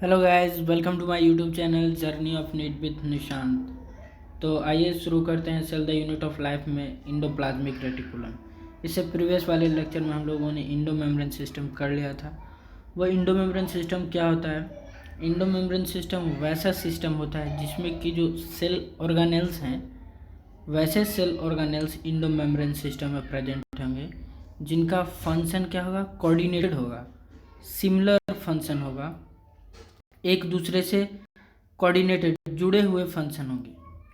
Hello guys, welcome to my YouTube channel journey of NEET with Nishant. तो आइए शुरू करते हैं cell the unit of life में इंडोप्लाज्मिक रेटिकुलम। इससे प्रीवियस वाले लेक्चर में हम लोगों ने इंडो मेम्ब्रेन सिस्टम कर लिया था। वह इंडो मेम्ब्रेन सिस्टम क्या होता है? इंडो मेम्ब्रेन सिस्टम वैसा सिस्टम होता है जिसमें कि जो सेल ऑर्गेनेल्स हैं वैसे cell organelles endomembrane system में प्रेजेंट होंगे, जिनका फंक्शन क्या होगा? कोऑर्डिनेटेड होगा, सिमिलर फंक्शन होगा, एक दूसरे से कोऑर्डिनेटेड जुड़े हुए फंक्शन होंगे।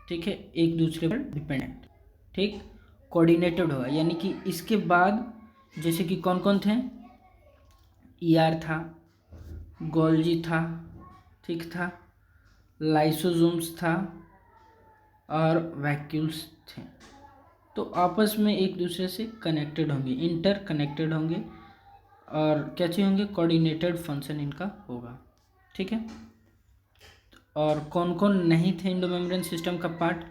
ठीक है, एक दूसरे पर डिपेंडेंट। ठीक, कोऑर्डिनेटेड होगा, यानी कि इसके बाद जैसे कि कौन कौन थे? ईआर था, गोल्जी था, ठीक था, लाइसोसोम्स था और वैक्यूल्स थे। तो आपस में एक दूसरे से कनेक्टेड होंगे, इंटर कनेक्टेड होंगे और क्या चाहिए होंगे? कोऑर्डिनेटेड फंक्शन इनका होगा। ठीक है, और कौन कौन नहीं थे इंडो मेम्ब्रेन सिस्टम का पार्ट?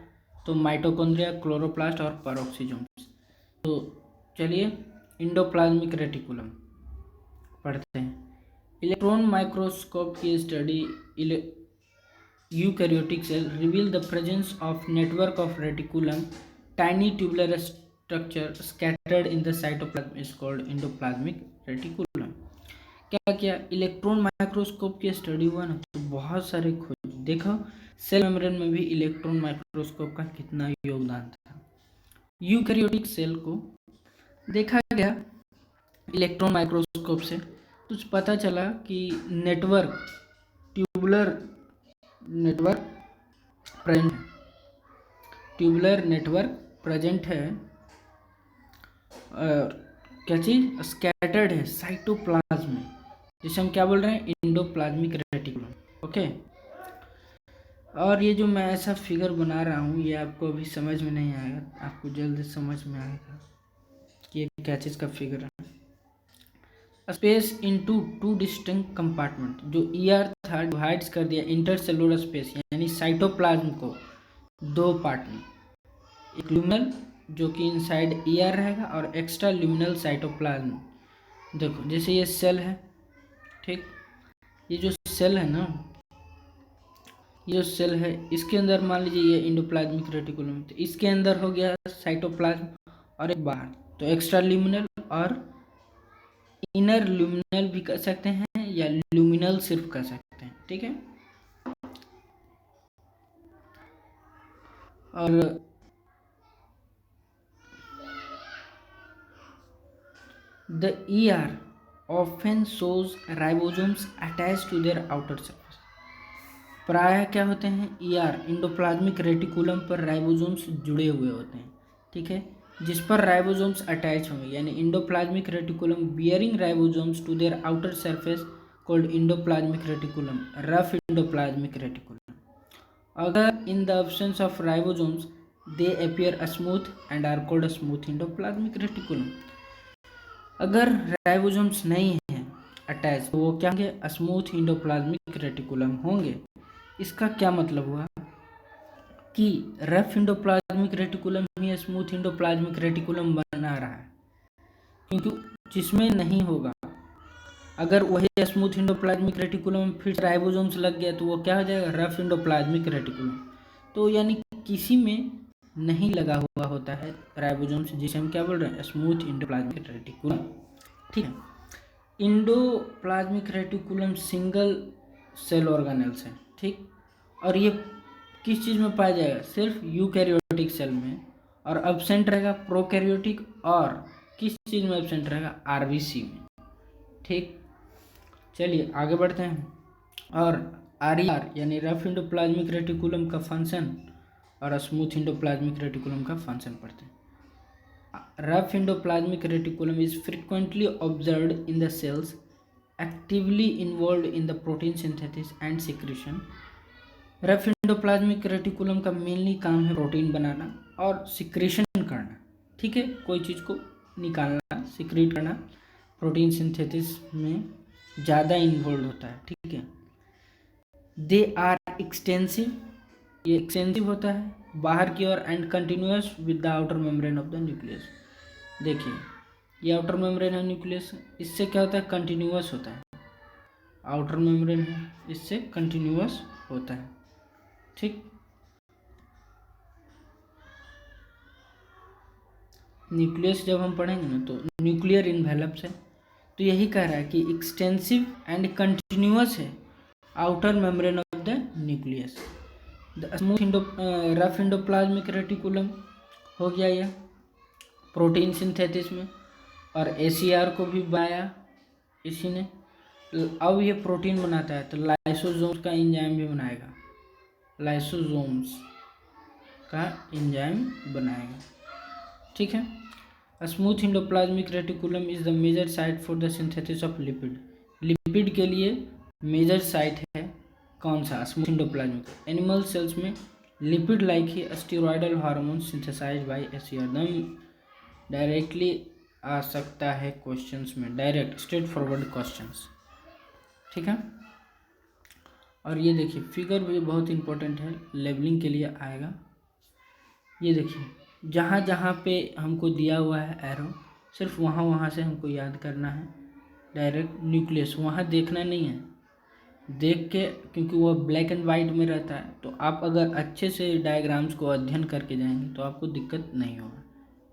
तो माइटोकॉन्ड्रिया, क्लोरोप्लास्ट और पेरोक्सिसोम्स। तो चलिए इंडोप्लाज्मिक रेटिकुलम पढ़ते हैं। इलेक्ट्रॉन माइक्रोस्कोप की study eukaryotic cell reveal the presence of network of reticulum, tiny tubular structure scattered in the cytoplasm is called endoplasmic reticulum. क्या किया? इलेक्ट्रॉन माइक्रोस्कोप की स्टडी हुआ ना, तो बहुत सारे खोज देखो। सेल मेम्ब्रेन में भी इलेक्ट्रॉन माइक्रोस्कोप का कितना योगदान था। यूकैरियोटिक सेल को देखा गया इलेक्ट्रॉन माइक्रोस्कोप से, तो पता चला कि नेटवर्क, ट्यूबुलर नेटवर्क प्रेजेंट है, ट्यूबुलर नेटवर्क प्रेजेंट है और क्या चीज स्कैटर्ड है साइटोप्लाज्म में, जिसे हम क्या बोल रहे हैं? Endoplasmic reticulum. ओके, और ये जो मैं ऐसा फिगर बना रहा हूँ ये आपको अभी समझ में नहीं आएगा, आपको जल्द समझ में आएगा कि ये क्या चीज़ का फिगर है। Space into two distinct compartment, जो ईआर था डिवाइड्स कर दिया इंटरसेलुलर स्पेस यानी साइटोप्लाज्म को दो पार्ट में, एक ल्यूमिनल जो कि इनसाइड ईआर रहेगा और एक्स्ट्रा ल्यूमिनल साइटोप्लाज्म। देखो जैसे ये सेल है, ठीक, ये जो सेल है ना, ये जो सेल है इसके अंदर मान लीजिए ये इंडोप्लाज्मिक रेटिकुलम, तो इसके अंदर हो गया साइटोप्लाज्म और एक बाहर, तो एक्स्ट्रा ल्यूमिनल और इनर ल्यूमिनल भी कह सकते हैं या ल्यूमिनल सिर्फ कह सकते हैं। ठीक है, और the ER often shows ribosomes attach to their outer surface. प्रायः क्या होते हैं? ईआर इंडोप्लाज्मिक रेटिकुलम पर राइबोसोम्स जुड़े हुए होते हैं, ठीक है, जिस पर राइबोसोम्स अटैच होंगे, यानी endoplasmic reticulum bearing ribosomes to their outer surface called endoplasmic reticulum, rough endoplasmic reticulum. अगर in the absence of ribosomes they appear smooth and are called smooth endoplasmic reticulum. अगर राइबोसोम्स नहीं है attach तो वो क्या होंगे? स्मूथ इंडोप्लाज्मिक रेटिकुलम होंगे। इसका क्या मतलब हुआ कि रफ इंडोप्लाज्मिक रेटिकुलम ही स्मूथ इंडोप्लाज्मिक रेटिकुलम बना रहा है, क्योंकि जिसमें नहीं होगा, अगर वही स्मूथ इंडोप्लाज्मिक रेटिकुलम फिर राइबोसोम्स लग गया तो वो क्या हो जाएगा? Rough endoplasmic reticulum. तो यानी किसी में नहीं लगा हुआ होता है राइबोसोम्स, जिसे हम क्या बोल रहे हैं? Smooth endoplasmic reticulum. ठीक है, endoplasmic reticulum single cell organelles है, ठीक, और ये किस चीज़ में पाया जाएगा? सिर्फ यूकैरियोटिक सेल में, और एब्सेंट रहेगा प्रोकैरियोटिक, और किस चीज़ में एब्सेंट रहेगा? आरबीसी में। ठीक, चलिए आगे बढ़ते हैं और आरईआर यानी रफ इंडोप्लाज्मिक रेटिकुलम का फंक्शन और स्मूथ इंडोप्लाज्मिक रेटिकुलम का फंक्शन पढ़ते हैं। Rough endoplasmic reticulum is frequently observed in the cells actively involved in the protein synthesis and secretion. Rough endoplasmic reticulum का मेनली काम है प्रोटीन बनाना और सिक्रेशन करना, ठीक है, कोई चीज़ को निकालना, सिक्रीट करना, प्रोटीन सिंथेसिस में ज़्यादा इन्वॉल्व होता है। ठीक है, दे आर एक्सटेंसिव, ये एक्सटेंसिव होता है बाहर की ओर and continuous with the outer membrane of the nucleus. देखिए ये आउटर मेम्ब्रेन है न्यूक्लियस, इससे क्या होता है? कंटिन्यूअस होता है आउटर मेम्ब्रेन है, इससे कंटिन्यूअस होता है। ठीक, न्यूक्लियस जब हम पढ़ेंगे ना तो न्यूक्लियर इन्वेलप्स है, तो यही कह रहा है कि एक्सटेंसिव एंड कंटिन्यूअस है outer membrane of the nucleus. The smooth rough endoplasmic reticulum हो गया यह प्रोटीन सिंथेसिस में, और ACR को भी बनाया इसी ने। अब ये प्रोटीन बनाता है तो लाइसोसोम्स का एंजाइम भी बनाएगा, लाइसोसोम्स का एंजाइम बनाएगा। ठीक है, smooth endoplasmic reticulum is the major site for the synthesis of lipid. Lipid के लिए मेजर साइट है कौन सा? Smooth endoplasmic. एनिमल सेल्स में लिपिड लाइक ही steroidal hormone synthesised by ACR। Directly आ सकता है क्वेश्चंस में, डायरेक्ट स्ट्रेट फॉरवर्ड क्वेश्चंस। ठीक है, और ये देखिए फिगर भी बहुत इंपॉर्टेंट है, लेबलिंग के लिए आएगा। ये देखिए जहाँ जहाँ पे हमको दिया हुआ है एरो, सिर्फ वहाँ वहाँ से हमको याद करना है। डायरेक्ट न्यूक्लियस वहाँ देखना नहीं है, देख के, क्योंकि वो ब्लैक एंड वाइट में रहता है, तो आप अगर अच्छे से डायग्राम्स को अध्ययन करके जाएंगे तो आपको दिक्कत नहीं होगा।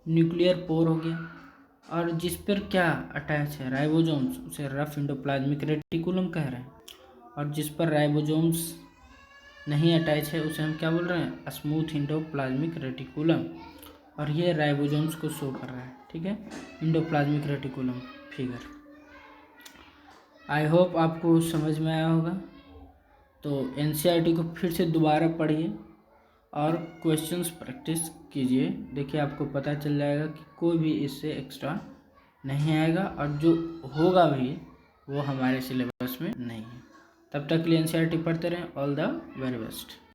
न्यूक्लियर पोर हो गया, और जिस पर क्या अटैच है राइबोसोम्स, उसे रफ एंडोप्लाज्मिक रेटिकुलम कह रहे हैं। और जिस पर राइबोसोम्स नहीं अटैच है उसे हम क्या बोल रहे हैं? Smooth endoplasmic reticulum. और ये राइबोसोम्स को शो कर रहा है। ठीक है, endoplasmic reticulum figure. I hope आपको समझ में आया होगा। तो NCERT को फिर से दोबारा पढ़िए और क्वेश्चंस प्रैक्टिस कीजिए। देखिए आपको पता चल जाएगा कि कोई भी इससे एक्स्ट्रा नहीं आएगा, और जो होगा भी वो हमारे सिलेबस में नहीं है। तब तक के लिए NCERT पढ़ते रहें। All the very best.